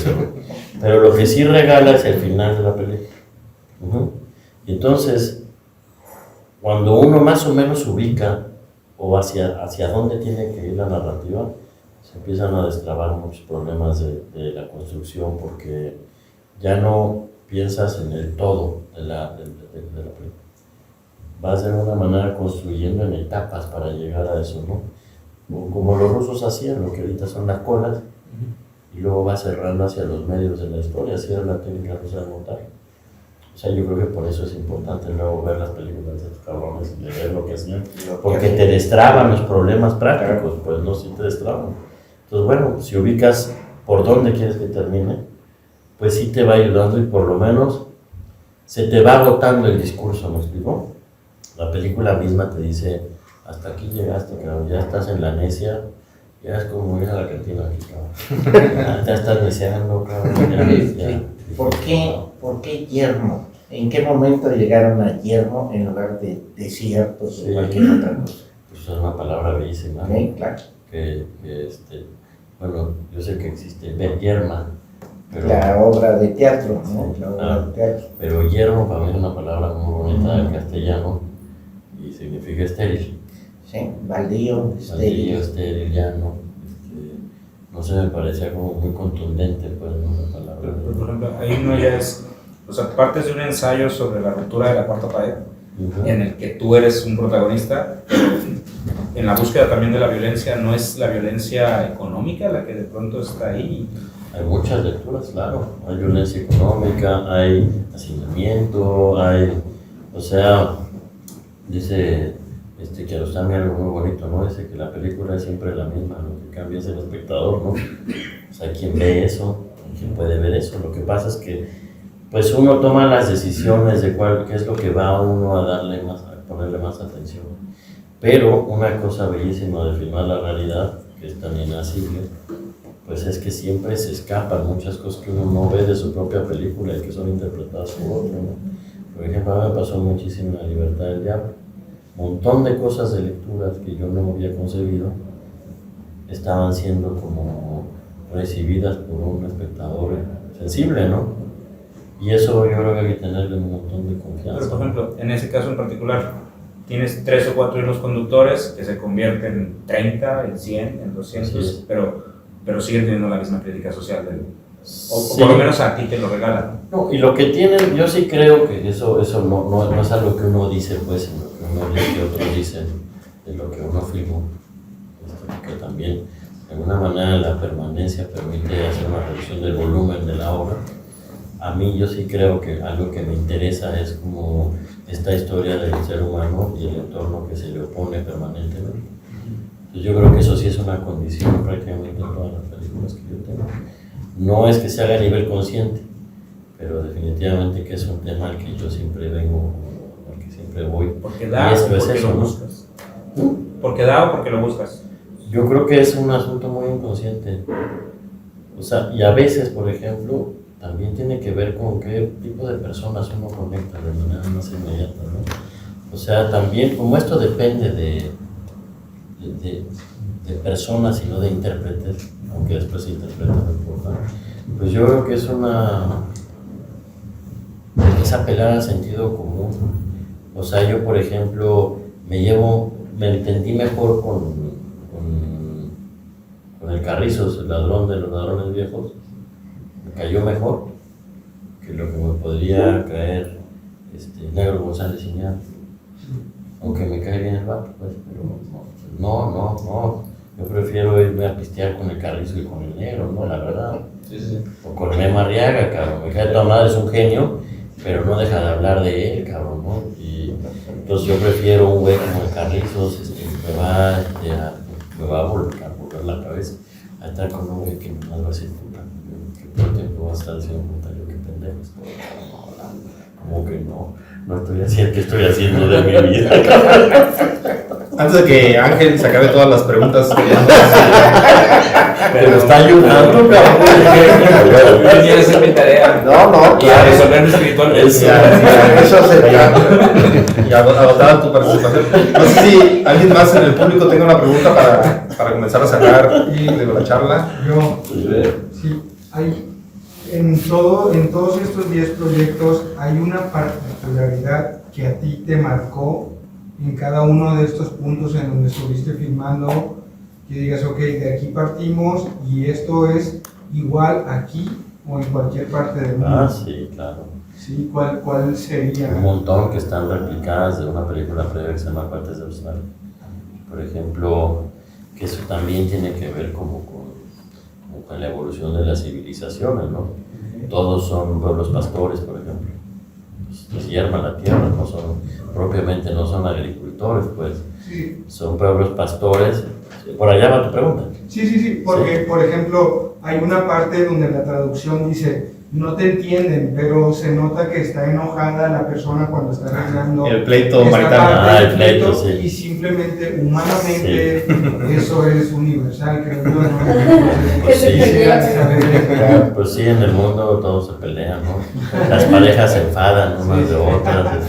Pero lo que sí regala es el final de la película. Y entonces, cuando uno más o menos ubica o hacia dónde tiene que ir la narrativa, se empiezan a destrabar muchos problemas de la construcción, porque ya no piensas en el todo de la película. Vas de alguna manera construyendo en etapas para llegar a eso, ¿no? Como los rusos hacían, lo que ahorita son las colas, y luego vas cerrando hacia los medios de la historia, así era la técnica rusa de montaje. O sea, yo creo que por eso es importante luego ver las películas de los cabrones y ver lo que hacían, porque te destraban los problemas prácticos, pues no, sí te destraban. Entonces, bueno, si ubicas por dónde quieres que termine, pues sí te va ayudando y por lo menos se te va agotando el discurso, ¿me explico? La película misma te dice, hasta aquí llegaste, cabrón, ya estás en la necia, ya es como ir a la cantina aquí, cabrón. Ya estás deseando, cabrón. Ya. ¿Por qué Yermo? ¿En qué momento llegaron a Yermo en lugar de desiertos o cualquier otra cosa? Pues es una palabra bellísima. Okay, claro. Bueno, yo sé que existe yerma, pero la obra de teatro, ¿no? La obra de teatro. Pero yermo para mí es una palabra muy bonita del castellano y significa estéril. Sí, baldío, Baldío, estéril, llano. No sé, me parecía como muy contundente, pues, ¿no? La palabra. Pero, por ejemplo, ahí no ya es, o sea, partes de un ensayo sobre la ruptura de la cuarta pared, en el que tú eres un protagonista, pero en la búsqueda también de la violencia, ¿no es la violencia económica la que de pronto está ahí? Hay muchas lecturas, claro. Hay violencia económica, hay hacinamiento, o sea, dice Kiarostami algo muy bonito, ¿no? Dice que la película es siempre la misma, lo que cambia es el espectador, ¿no? O sea, ¿quién ve eso? ¿Quién puede ver eso? Lo que pasa es que, pues uno toma las decisiones de qué es lo que va uno a ponerle más atención. Pero una cosa bellísima de filmar la realidad, que es tan inacible, pues es que siempre se escapan muchas cosas que uno no ve de su propia película y que son interpretadas por otro, ¿no? Por ejemplo, a mí me pasó muchísimo en La Libertad del Diablo. Un montón de cosas de lecturas que yo no había concebido estaban siendo como recibidas por un espectador sensible, ¿no? Y eso yo creo que hay que tenerle un montón de confianza. Pero, por ejemplo, en ese caso en particular, tienes 3 o 4 hilos conductores que se convierten en 30, en 100, en 200, pero siguen teniendo la misma crítica social o por lo menos a ti te lo regalan. No, y lo que tienen, yo sí creo que eso no es algo que uno dice, pues, sino que uno lee que otros dicen de lo que uno filmó. Que también, de alguna manera, la permanencia permite hacer una reducción del volumen de la obra. A mí yo sí creo que algo que me interesa es como esta historia del ser humano y el entorno que se le opone permanentemente. Entonces yo creo que eso sí es una condición prácticamente en todas las películas que yo tengo. No es que se haga a nivel consciente, pero definitivamente que es un tema al que yo siempre vengo, al que siempre voy. ¿Porque da o porque lo buscas? ¿Porque da o porque lo buscas? Yo creo que es un asunto muy inconsciente. O sea, y a veces, por ejemplo, también tiene que ver con qué tipo de personas uno conecta de manera más inmediata, ¿no? O sea, también, como esto depende de personas y no de intérpretes, aunque después se interpreta, no importa, pues yo creo que es apelar al sentido común. O sea, yo, por ejemplo, me entendí mejor con el Carrizos, el ladrón de los ladrones viejos. Me cayó mejor que lo que me podría caer Negro González Iñárritu, aunque me cae bien el vato, pues, pero no, yo prefiero irme a pistear con el Carrizo y con el Negro, ¿no? La verdad. Sí. O con Memo Arriaga, cabrón, me cae toda madre, es un genio, pero no deja de hablar de él, cabrón, ¿no? Y entonces yo prefiero un güey como el Carrizos, me va a volver la cabeza a estar con un güey que más va a decir puta, que todo el tiempo va a estar diciendo puta, yo qué pendejo estoy, como que no estoy haciendo, ¿qué estoy haciendo de mi vida? Antes de que Ángel se acabe todas las preguntas Pero me está ayudando, Yo quiero hacer mi tarea. No, Y a resolver espiritualmente. Eso se trata. y agotar tu participación. No sé si alguien más en el público tenga una pregunta para comenzar a cerrar la charla. Yo, sí, hay, en todos estos 10 proyectos hay una particularidad que a ti te marcó en cada uno de estos puntos en donde estuviste filmando, que digas, ok, de aquí partimos y esto es igual aquí o en cualquier parte del mundo. Ah, sí, claro. Sí, ¿cuál sería? Un montón que están replicadas de una película previa que se llama Cuates de Australia. Por ejemplo, que eso también tiene que ver como con la evolución de las civilizaciones, ¿no? Todos son pueblos pastores, por ejemplo. Pues hiervan la tierra, propiamente no son agricultores, pues. Sí. Son pueblos pastores. Por allá va tu pregunta. Sí, porque, por ejemplo, hay una parte donde la traducción dice, no te entienden, pero se nota que está enojada la persona cuando está arreglando El pleito esta marital. parte El del pleito, sí. y simplemente, humanamente, eso es universal, creo yo, ¿no? Pues sí. Quisiera saber. Pues sí, en el mundo todos se pelean, ¿no? Las parejas se enfadan unas de otras.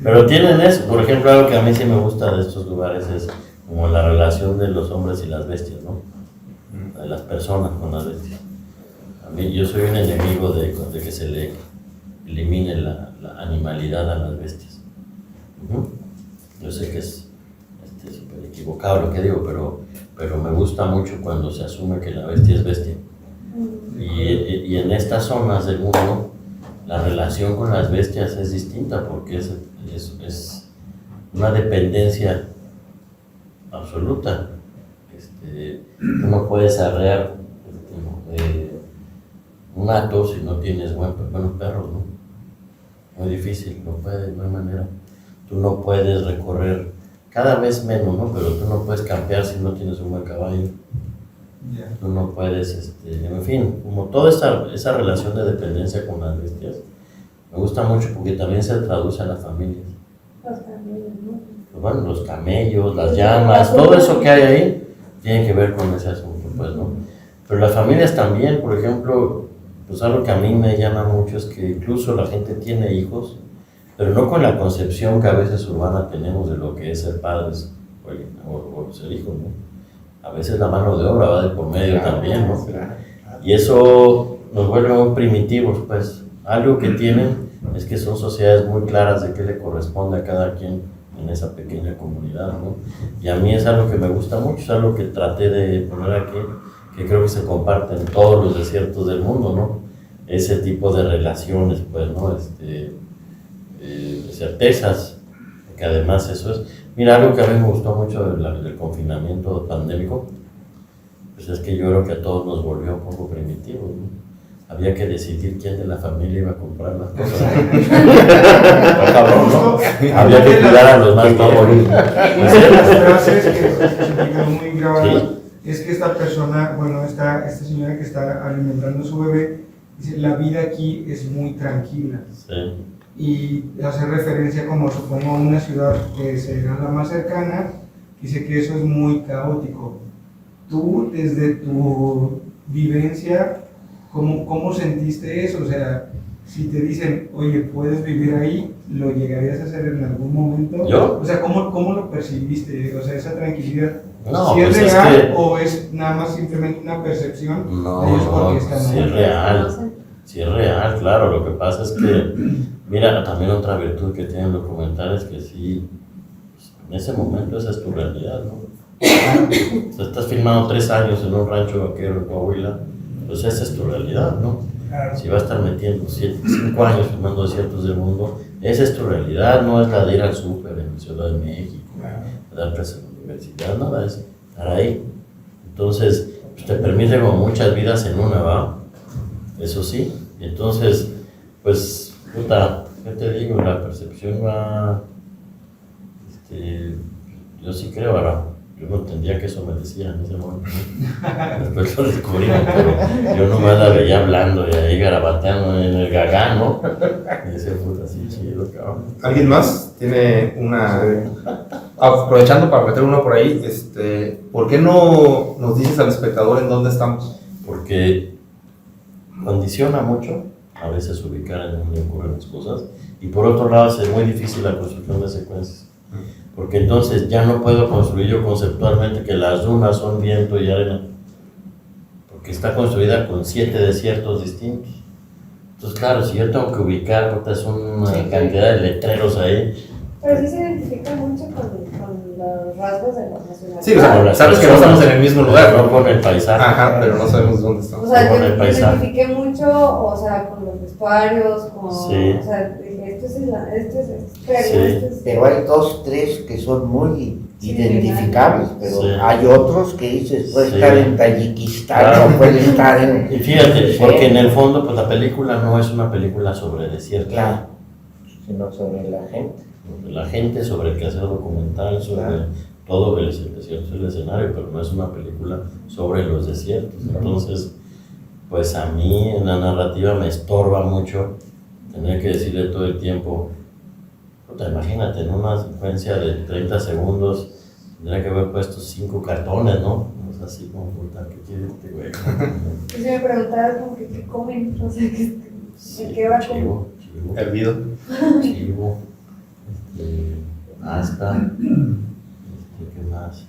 Pero tienen eso. Por ejemplo, algo que a mí sí me gusta de estos lugares es como la relación de los hombres y las bestias, ¿no? De las personas con las bestias. A mí, yo soy un enemigo de que se le elimine la animalidad a las bestias. Yo sé que es súper equivocado lo que digo, pero me gusta mucho cuando se asume que la bestia es bestia. Y en estas zonas del mundo, la relación con las bestias es distinta porque es una dependencia absoluta. Tú no puedes arrear un hato si no tienes buenos perros, ¿no? Muy difícil, no hay manera. Tú no puedes recorrer, cada vez menos, ¿no? Pero tú no puedes campear si no tienes un buen caballo. Tú no puedes, en fin, como toda esa relación de dependencia con las bestias, me gusta mucho porque también se traduce a las familias. Los camellos, ¿no? Pues bueno, los camellos, las llamas, todo eso que hay ahí tiene que ver con ese asunto, pues, ¿no? Pero las familias también, por ejemplo, pues algo que a mí me llama mucho es que incluso la gente tiene hijos, pero no con la concepción que a veces urbana tenemos de lo que es ser padres o ser hijos, ¿no? A veces la mano de obra va de por medio también, ¿no? Y eso nos vuelve muy primitivos, pues. Algo que tienen es que son sociedades muy claras de qué le corresponde a cada quien en esa pequeña comunidad, ¿no? Y a mí es algo que me gusta mucho, es algo que traté de poner aquí, que creo que se comparte en todos los desiertos del mundo, ¿no? Ese tipo de relaciones, pues, ¿no? De certezas, que además eso es... Mira, algo que a mí me gustó mucho del confinamiento pandémico, pues es que yo creo que a todos nos volvió un poco primitivos, ¿no? Había que decidir quién de la familia iba a comprar las cosas. Cabrón, ¿no? Había que cuidar a los más pobres. Una de las frases que se me quedó muy grabada es que esta persona, bueno, esta señora que está alimentando a su bebé, dice, la vida aquí es muy tranquila. Sí. Y hace referencia, como supongo, a una ciudad que será la más cercana, dice que eso es muy caótico. Tú, desde tu vivencia, ¿cómo sentiste eso? O sea, si te dicen, oye, puedes vivir ahí, ¿lo llegarías a hacer en algún momento? ¿Yo? O sea, ¿cómo lo percibiste? O sea, esa tranquilidad. No, ¿Si pues es es real que... o es nada más simplemente una percepción de ellos No, porque están sí ahí? es real. Sí es real, claro. Lo que pasa es que, mira, también otra virtud que tienen los documentales que sí, pues, en ese momento esa es tu realidad, ¿no? O sea, estás filmando 3 años en un rancho vaquero en Coahuila, pues esa es tu realidad, ¿no? Claro. Si vas a estar metiendo 5 años filmando desiertos del mundo, esa es tu realidad, no es la de ir al súper en Ciudad de México, de dar clases en la universidad, nada, es estar ahí. Entonces, pues, te permite como muchas vidas en una, ¿va? Eso sí. Entonces, pues, puta, ¿qué te digo? La percepción va... yo sí creo, ahora, yo no entendía que eso me decía en ese momento, ¿no? Después lo descubrimos, pero yo nomás la veía hablando y ahí garabateando en el gagán, ¿no? Y decía, puta, sí, chido, cabrón. ¿Alguien más tiene una aprovechando para meter uno por ahí, ¿por qué no nos dices al espectador en dónde estamos? Porque condiciona mucho a veces ubicar en dónde ocurren las cosas, y por otro lado es muy difícil la construcción de secuencias, porque entonces ya no puedo construir yo conceptualmente que las dunas son viento y arena, porque está construida con 7 desiertos distintos. Entonces claro, si yo tengo que ubicar, porque es una cantidad de letreros ahí. Pero sí se identifica mucho con los rasgos de la nacionalidad. Sí, o sea, sabes que no estamos en el mismo lugar, no con el paisaje. Ajá, pero no sabemos dónde estamos. O sea, con yo el me paisaje. identifiqué mucho, o sea, con los vestuarios, con... Sí. O sea, dije, esto es Sí. esto es... Pero hay 2, 3 que son muy Sí, identificables, pero sí. hay otros que dices, puede Sí. estar en Tayikistán, Claro. o puede estar en... Y fíjate, porque en el fondo pues la película no es una película sobre desierto. Claro, sino sobre la gente. Sobre la gente, sobre el quehacer documental, sobre Claro. todo el desierto es el escenario, pero no es una película sobre los desiertos. Entonces, pues a mí en la narrativa me estorba mucho tener que decirle todo el tiempo, puta, imagínate, en una secuencia de 30 segundos tendría que haber puesto 5 cartones, ¿no? O sea, así como, puta, ¿qué quiere este güey? Y se me preguntaba como que qué comen, o sea, ¿en qué va a comer? Chivo, Hervido. chivo, hasta, ¿qué más?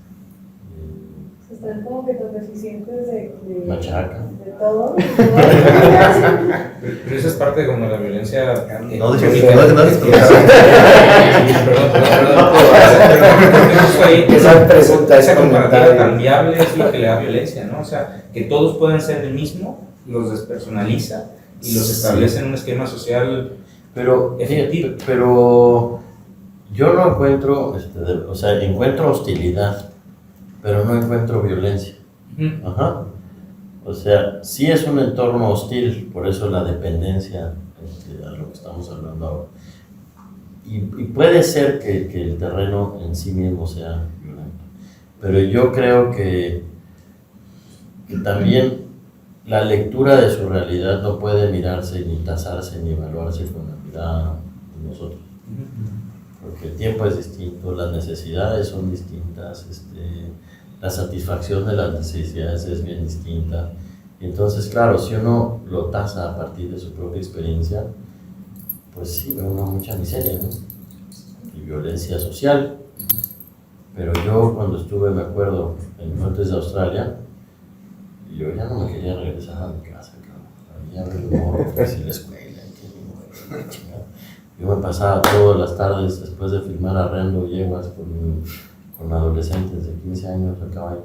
Están como que tan deficientes de Machaca. de todo. Pero esa es parte como de la violencia. No, Esa pregunta es esa comparativa comentario. tan viable es lo que le da violencia, ¿no? O sea, que todos puedan ser el mismo, los despersonaliza y los establece en un esquema social. Pero, Efectivo. pero yo no encuentro, o sea, encuentro hostilidad, pero no encuentro violencia. Ajá. O sea, sí es un entorno hostil, por eso la dependencia a lo que estamos hablando ahora. Y puede ser que el terreno en sí mismo sea violento, pero yo creo que también la lectura de su realidad no puede mirarse, ni tasarse, ni evaluarse con la mirada de nosotros. Porque el tiempo es distinto, las necesidades son distintas, la satisfacción de las necesidades es bien distinta. Y entonces, claro, si uno lo tasa a partir de su propia experiencia, pues sí, ve uno mucha miseria, ¿no? Y violencia social. Pero yo cuando estuve, me acuerdo, en Fuentes de Australia, yo ya no me quería regresar a mi casa, cabrón. Ya ver el morro, que si la escuela, que chingada. Yo me pasaba todas las tardes después de filmar Arrendo Yeguas con adolescentes de 15 años a caballo,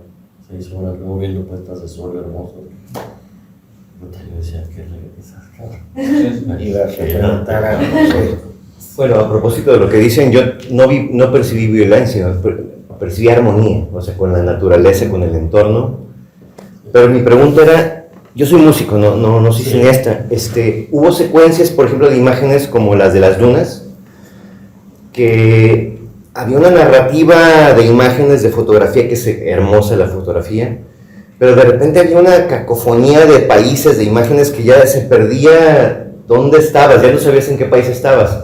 6 horas, luego viendo puestas de sol hermosos. Puta, yo decía, ¿qué regresas, cabrón? Iba a preguntar a José. Bueno, a propósito de lo que dicen, yo no percibí violencia, percibí armonía, o sea, con la naturaleza, con el entorno. Pero mi pregunta era, yo soy músico, no soy cineasta. Hubo secuencias, por ejemplo, de imágenes como las de las dunas, que había una narrativa de imágenes de fotografía, que es hermosa la fotografía, pero de repente había una cacofonía de países, de imágenes que ya se perdía dónde estabas, ya no sabías en qué país estabas.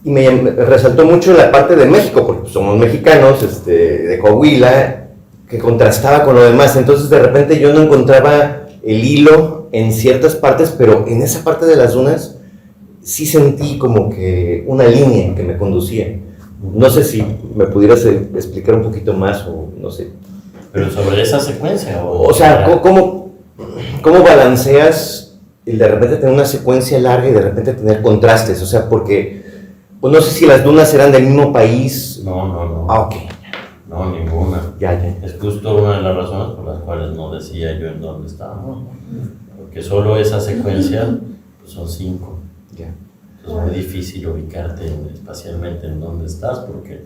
Y me resaltó mucho la parte de México, porque somos mexicanos, de Coahuila, que contrastaba con lo demás. Entonces de repente yo no encontraba el hilo en ciertas partes, pero en esa parte de las dunas sí sentí como que una línea que me conducía. No sé si me pudieras explicar un poquito más, o no sé. Pero sobre esa secuencia. O sea, ¿cómo balanceas el de repente tener una secuencia larga y de repente tener contrastes? O sea, porque pues no sé si las dunas eran del mismo país. No. Ah, ok. No, ninguna. Ya. Es justo una de las razones por las cuales no decía yo en dónde estábamos. Porque solo esa secuencia pues son 5. Ya. Es muy difícil ubicarte espacialmente en dónde estás, porque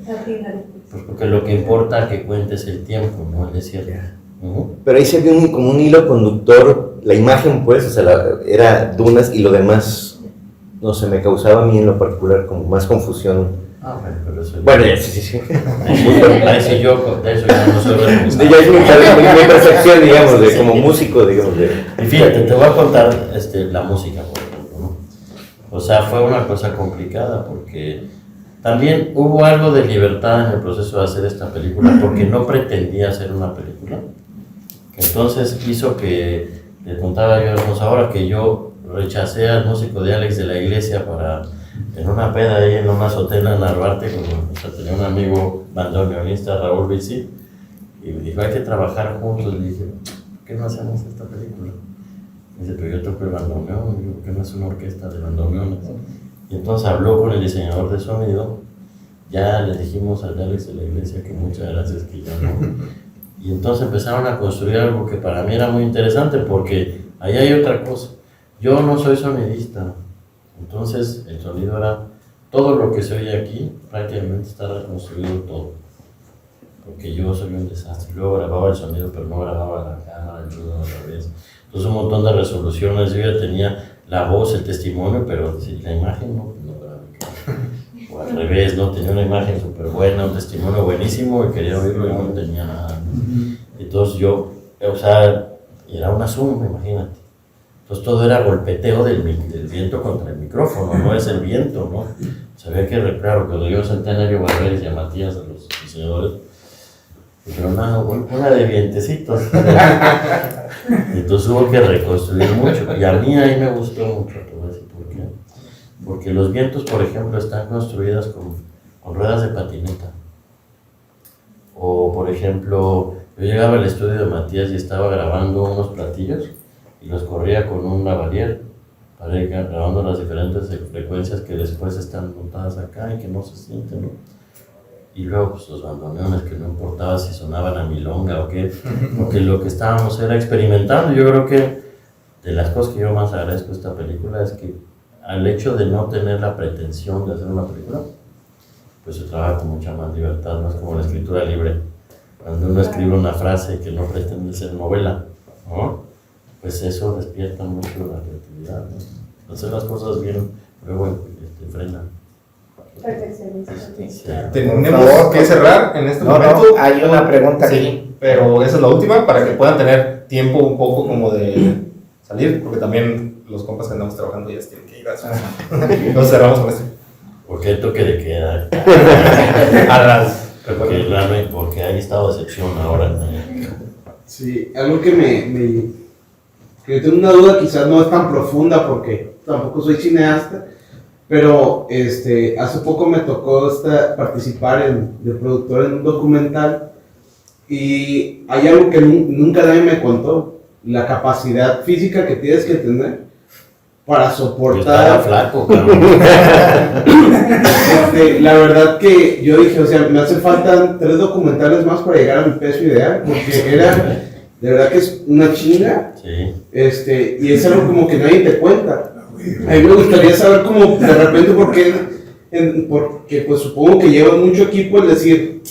Pues. porque lo que importa que cuentes el tiempo, no el desierto. Pero ahí se vio como un hilo conductor, la imagen pues, o sea, era dunas y lo demás, no sé, me causaba a mí en lo particular como más confusión. Bueno, pero eso Bueno, sí. Ahí sí yo de eso ya no soy responsable. Ya es mi percepción, digamos, de como músico, digamos. Y fíjate, te voy a contar la música, por ejemplo, ¿no? O sea, fue una cosa complicada porque También hubo algo de libertad en el proceso de hacer esta película, porque no pretendía hacer una película. Entonces hizo que, le contaba yo a Hermoso ahora, que yo rechacé al músico de Alex de la Iglesia para, en una peda ahí en una azotea en Narvarte, o sea, tenía un amigo bandoneonista, Raúl Bici, y me dijo, hay que trabajar juntos. Le dije, ¿por qué no hacemos esta película? Me dice, pero yo toco el bandoneón. Y digo, ¿por qué no es una orquesta de bandoneones? Y entonces habló con el diseñador de sonido, ya le dijimos a Alex de la Iglesia que muchas gracias, que ya no. Y entonces empezaron a construir algo que para mí era muy interesante, porque ahí hay otra cosa. Yo no soy sonidista, entonces el sonido era, todo lo que se oye aquí prácticamente está reconstruido todo. Porque yo soy un desastre. Luego grababa el sonido, pero no grababa la cámara, el ruido al revés. Entonces un montón de resoluciones, yo ya tenía la voz, el testimonio, pero la imagen no grabé. O al revés, no tenía una imagen súper buena, un testimonio buenísimo y quería oírlo y no tenía nada. Entonces yo, o sea, era una Zoom, imagínate. Entonces todo era golpeteo del viento contra el micrófono, no es el viento, ¿no? Sabía que, claro, cuando yo senté a Nerio Barberis y a Matías, a los diseñadores, pero una de vientecitos. Entonces hubo que reconstruir mucho. Y a mí ahí me gustó mucho, te voy a decir por qué. Porque los vientos, por ejemplo, están construidas con ruedas de patineta. O, por ejemplo, yo llegaba al estudio de Matías y estaba grabando unos platillos y los corría con un lavalier para ir grabando las diferentes frecuencias que después están montadas acá y que no se sienten, ¿no? Y luego pues, los bandoneones, que no importaba si sonaban a milonga o qué, porque lo que estábamos era experimentando. Yo creo que de las cosas que yo más agradezco de esta película es que al hecho de no tener la pretensión de hacer una película, pues se trabaja con mucha más libertad, más como la escritura libre. Cuando uno escribe una frase que no pretende ser novela, ¿no? Pues eso despierta mucho la creatividad, ¿no? Hacer las cosas bien, luego frenan. Perfeccionista. Tenemos que cerrar en este momento. No, hay una pregunta aquí. Sí, pero esa es la última para que puedan tener tiempo un poco como de salir, porque también los compas que andamos trabajando ya tienen que ir a Entonces cerramos con esto. ¿Por qué el toque de queda? Porque hay estado de excepción ahora, ¿no? Sí, algo que yo tengo una duda, quizás no es tan profunda porque tampoco soy cineasta, pero hace poco me tocó participar de productor en un documental y hay algo que nunca nadie me contó, la capacidad física que tienes que tener para soportar. Yo estaba flaco, cabrón. La verdad que yo dije, o sea, me hace falta 3 documentales más para llegar a mi peso ideal, porque era, de verdad que es una chinga. Sí. Y es algo como que nadie te cuenta. A mí me gustaría saber como de repente porque pues supongo que llevas mucho equipo el decir,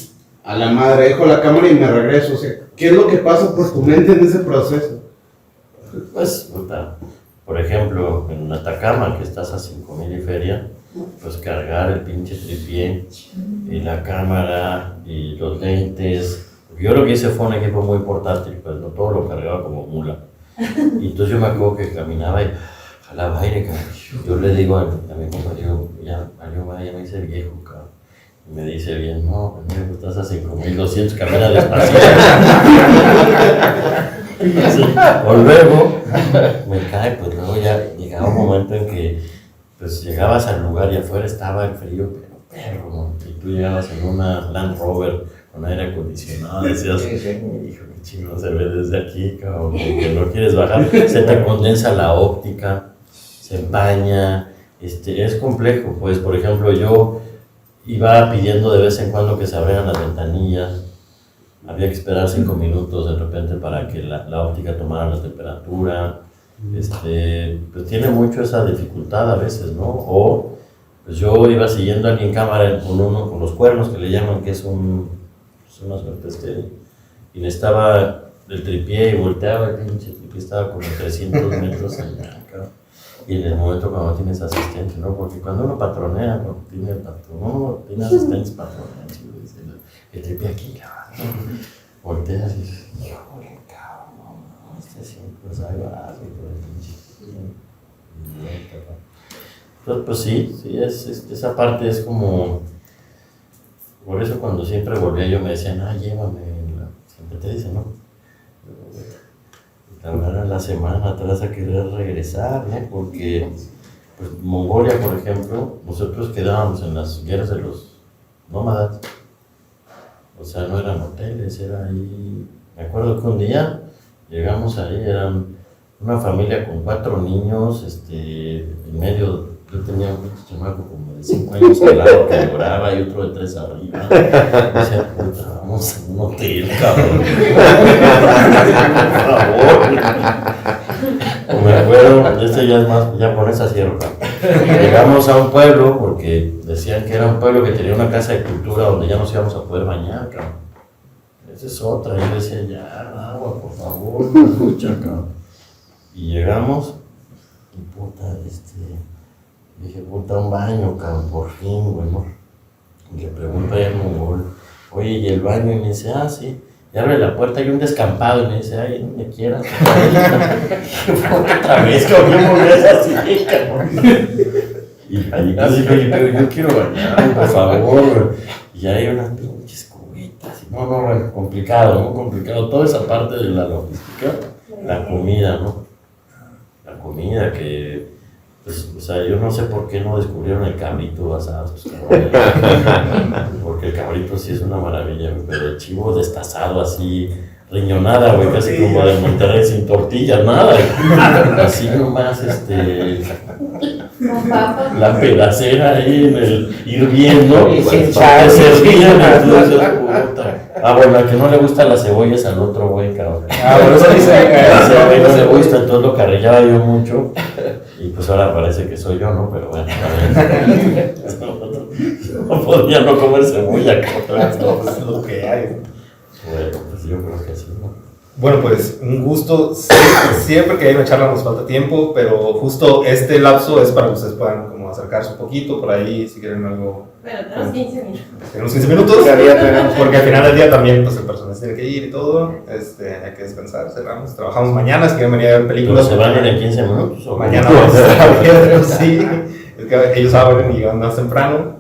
a la madre, dejo la cámara y me regreso. O sea, ¿qué es lo que pasa por tu mente en ese proceso? Pues, por ejemplo, en Atacama, que estás a 5,000 y feria, pues cargar el pinche tripié y la cámara y los lentes. Yo lo que hice fue un equipo muy portátil, pues no todo lo cargaba como mula. Y entonces yo me acuerdo que caminaba y jalaba aire, cabrón. Yo le digo a mi compañero, ya me hice viejo, cabrón. Y me dice bien, no, pendejo, estás a 5,200, camina despacio. Sí. O luego me cae, pues luego ya llegaba un momento en que pues llegabas al lugar y afuera estaba el frío, pero perro, ¿no? Y tú llegabas en una Land Rover con aire acondicionado, decías, hijo, qué chingón se ve desde aquí, cabrón, que no quieres bajar, se te condensa la óptica, se empaña, es complejo, pues por ejemplo yo iba pidiendo de vez en cuando que se abrieran las ventanillas. Había que esperar 5 minutos de repente para que la óptica tomara la temperatura. Pues tiene mucho esa dificultad a veces, ¿no? O pues yo iba siguiendo a alguien en cámara con los cuernos que le llaman, que es una suerte estéril. Y necesitaba el tripié y volteaba, el pinche tripié estaba como 300 metros allá. Y en el momento cuando tienes asistente, ¿no? Porque cuando uno patronea, cuando tiene asistentes patronean, el tripié aquí, volteas y dices, híjole, cabrón, siempre es algo así por el pinche. Entonces, pues sí, esa parte es como Por eso cuando siempre volvía yo me decían, llévame, siempre te dicen, ¿no? La verdad, la semana te vas a querer regresar, ¿no? Porque, pues, Mongolia, por ejemplo, nosotros quedábamos en las guerras de los nómadas. O sea, no eran hoteles, era ahí. Me acuerdo que un día llegamos ahí, eran una familia con 4 niños, en medio, yo tenía un chamaco como de 5 años al lado que lloraba y otro de 3 arriba. Y decía, puta, vamos a un hotel, cabrón. Por favor. Me acuerdo, ya es más, ya con esa cierro. Llegamos a un pueblo porque decían que era un pueblo que tenía una casa de cultura donde ya nos íbamos a poder bañar, cabrón. Esa es otra, yo decía, ya, agua, por favor, mucha, cabrón. Y llegamos, y puta, dije, puta, un baño, cabrón, por fin, güey, ¿no? Y le pregunto ahí al mongol, oye, ¿y el baño? Y me dice, sí. Y abre la puerta y un descampado y me dice, ay, no me quieras. Otra vez, cabrón, yo volví así, cabrón. Y ahí dije, oye, pero yo quiero bañar, por favor. Y hay unas pinches cubitas. No, bueno, complicado, muy complicado. Toda esa parte de la logística, la comida, ¿no? La comida que, pues, o sea, yo no sé por qué no descubrieron el cabrito asado, pues, porque el cabrito sí es una maravilla, pero el chivo destazado así, riñonada, güey, casi como de Monterrey sin tortillas, nada, así nomás, la pedacera ahí en el hirviendo, Y sin te sal. servían, entonces, puta. Bueno, al que no le gusta la cebolla es al otro güey, cabrón. Por eso dice, No le gusta, entonces lo carrillaba yo mucho. Y pues ahora parece que soy yo, ¿no? Pero bueno, no podía no comer cebolla, cabrón. no, pues es lo que hay. Bueno, pues yo creo que sí, ¿no? Bueno, pues un gusto. Siempre que hay una charla nos falta tiempo, pero justo este lapso es para que ustedes puedan como acercarse un poquito por ahí, si quieren algo. Bueno, tenemos 15 minutos. Tenemos 15 minutos, porque al final del día también pues, el personal se tiene que ir y todo, hay que descansar, cerramos, trabajamos mañana, si quieren venir a ver ¿Pero películas. se van en 15 minutos? ¿O Mañana vamos a estar abiertos, sí. Es que ellos abren y van más temprano.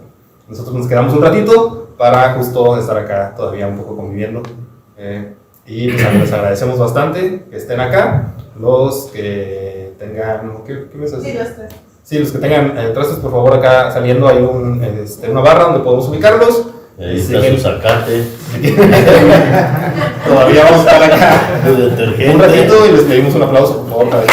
Nosotros nos quedamos un ratito para justo estar acá todavía un poco conviviendo. Y pues, les agradecemos bastante que estén acá. Los que tengan... ¿Qué me vas a decir? Sí, los 3. Sí, los que tengan trastes, por favor, acá saliendo hay una barra donde podemos ubicarlos. Ahí está su zacate, Todavía vamos a estar acá su detergente. un ratito y les pedimos un aplauso, por favor, para que